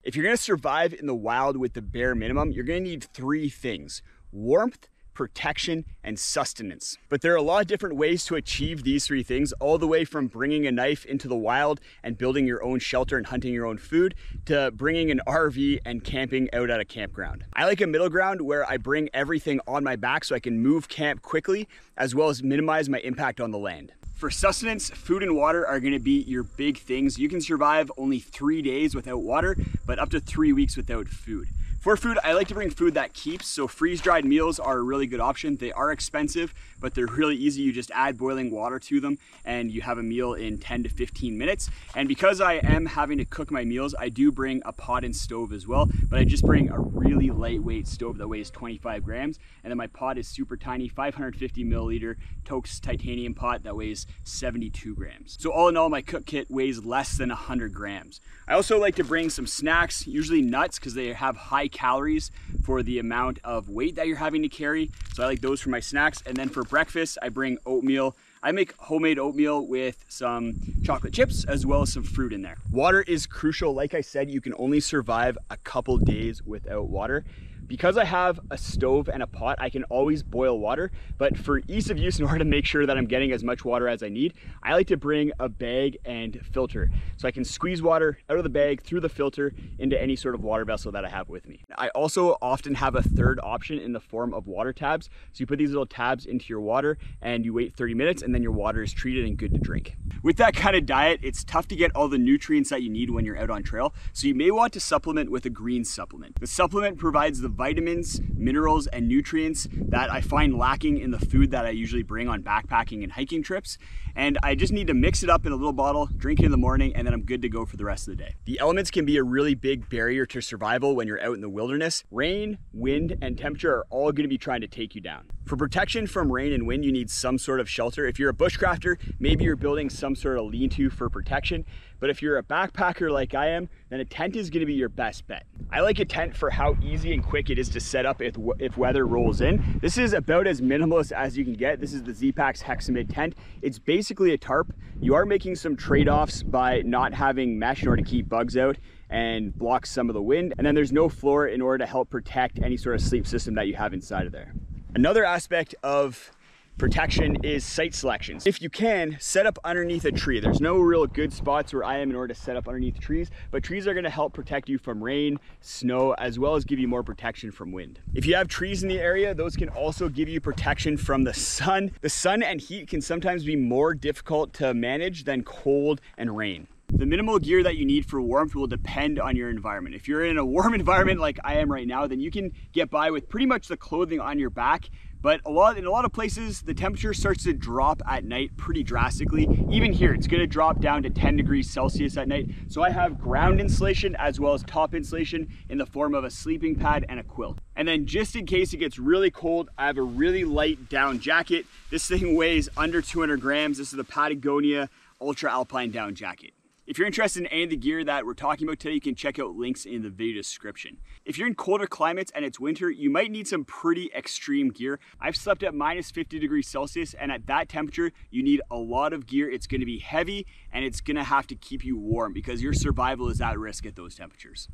If you're gonna survive in the wild with the bare minimum, you're gonna need three things: warmth, protection, and sustenance. But there are a lot of different ways to achieve these three things, all the way from bringing a knife into the wild and building your own shelter and hunting your own food, to bringing an RV and camping out at a campground. I like a middle ground where I bring everything on my back so I can move camp quickly, as well as minimize my impact on the land. For sustenance, food and water are gonna be your big things. You can survive only 3 days without water, but up to 3 weeks without food. For food, I like to bring food that keeps, so freeze-dried meals are a really good option. They are expensive, but they're really easy. You just add boiling water to them and you have a meal in 10 to 15 minutes. And because I am having to cook my meals, I do bring a pot and stove as well, but I just bring a really lightweight stove that weighs 25 grams. And then my pot is super tiny, 550 milliliter Toaks titanium pot that weighs 72 grams. So all in all, my cook kit weighs less than 100 grams. I also like to bring some snacks, usually nuts, because they have high calories for the amount of weight that you're having to carry. So I like those for my snacks. And then for breakfast, I bring oatmeal. I make homemade oatmeal with some chocolate chips as well as some fruit in there. Water is crucial. Like I said, you can only survive a couple days without water. Because I have a stove and a pot, I can always boil water, but for ease of use, in order to make sure that I'm getting as much water as I need, I like to bring a bag and filter. So I can squeeze water out of the bag through the filter into any sort of water vessel that I have with me. I also often have a third option in the form of water tabs. So you put these little tabs into your water and you wait 30 minutes and then your water is treated and good to drink. With that kind of diet, it's tough to get all the nutrients that you need when you're out on trail. So you may want to supplement with a green supplement. The supplement provides the vitamins, minerals, and nutrients that I find lacking in the food that I usually bring on backpacking and hiking trips. And I just need to mix it up in a little bottle, drink it in the morning, and then I'm good to go for the rest of the day. The elements can be a really big barrier to survival when you're out in the wilderness. Rain, wind, and temperature are all gonna be trying to take you down. For protection from rain and wind, you need some sort of shelter. If you're a bushcrafter, maybe you're building some sort of lean-to for protection. But if you're a backpacker like I am, then a tent is gonna be your best bet. I like a tent for how easy and quick it is to set up if weather rolls in. This is about as minimalist as you can get. This is the Z-Packs Hexamid tent. It's basically a tarp. You are making some trade-offs by not having mesh in order to keep bugs out and block some of the wind. And then there's no floor in order to help protect any sort of sleep system that you have inside of there. Another aspect of protection is site selections. If you can, set up underneath a tree. There's no real good spots where I am in order to set up underneath trees, but trees are gonna help protect you from rain, snow, as well as give you more protection from wind. If you have trees in the area, those can also give you protection from the sun. The sun and heat can sometimes be more difficult to manage than cold and rain. The minimal gear that you need for warmth will depend on your environment. If you're in a warm environment like I am right now, then you can get by with pretty much the clothing on your back. But in a lot of places, the temperature starts to drop at night pretty drastically. Even here, it's gonna drop down to 10 degrees Celsius at night. So I have ground insulation as well as top insulation in the form of a sleeping pad and a quilt. And then just in case it gets really cold, I have a really light down jacket. This thing weighs under 200 grams. This is the Patagonia Ultra Alpine down jacket. If you're interested in any of the gear that we're talking about today, you can check out links in the video description. If you're in colder climates and it's winter, you might need some pretty extreme gear. I've slept at minus 50 degrees Celsius, and at that temperature, you need a lot of gear. It's gonna be heavy and it's gonna have to keep you warm because your survival is at risk at those temperatures.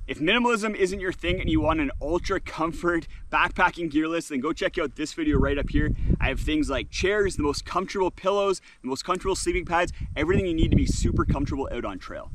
If minimalism isn't your thing and you want an ultra comfort backpacking gear list, then go check out this video right up here. I have things like chairs, the most comfortable pillows, the most comfortable sleeping pads, everything you need to be super comfortable out on trail.